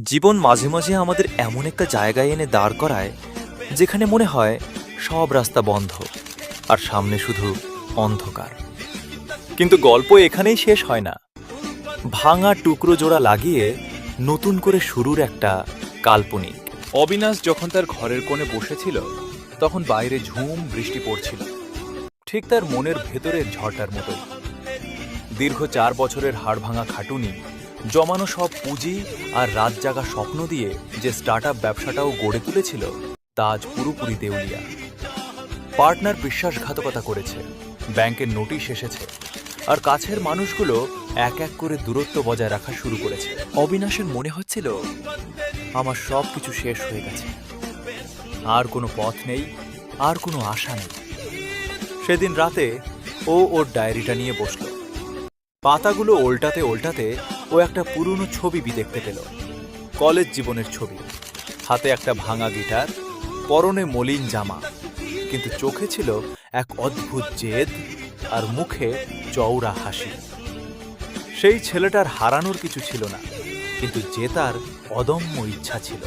জীবন মাঝে মাঝে আমাদের এমন একটা জায়গায় এনে দাঁড় করায় যেখানে মনে হয় সব রাস্তা বন্ধ আর সামনে শুধু অন্ধকার। কিন্তু গল্প এখানেই শেষ হয় না। ভাঙা টুকরো জোড়া লাগিয়ে নতুন করে শুরুর একটা কাল্পনিক। অবিনাশ যখন তার ঘরের কোণে বসেছিল তখন বাইরে ঝুম বৃষ্টি পড়ছিল, ঠিক তার মনের ভেতরের ঝড়টার মতোই। দীর্ঘ 4 বছরের হাড়ভাঙা খাটুনি, জমানো সব পুঁজি আর রাত জাগা স্বপ্ন দিয়ে যে স্টার্টআপ ব্যবসাটাও গড়ে তুলেছিল তা আজ পুরোপুরি দেউলিয়া। পার্টনার বিশ্বাসঘাতকতা করেছে, ব্যাংকের নোটিশ এসেছে, আর কাছের মানুষগুলো এক এক করে দূরত্ব বজায় রাখা শুরু করেছে। অবিনাশের মনে হচ্ছিল আমার সব কিছু শেষ হয়ে গেছে, আর কোনো পথ নেই, আর কোনো আশা নেই। সেদিন রাতে ও ওর ডায়েরিটা নিয়ে বসল। পাতাগুলো ওল্টাতে ওল্টাতে ও একটা পুরনো ছবি দেখতে পেল। কলেজ জীবনের ছবি। হাতে একটা ভাঙা গিটার, পরনে মলিন জামা, কিন্তু চোখে ছিল এক অদ্ভুত জেদ আর মুখে চওড়া হাসি। সেই ছেলেটার হারানোর কিছু ছিল না, কিন্তু জেতার অদম্য ইচ্ছা ছিল।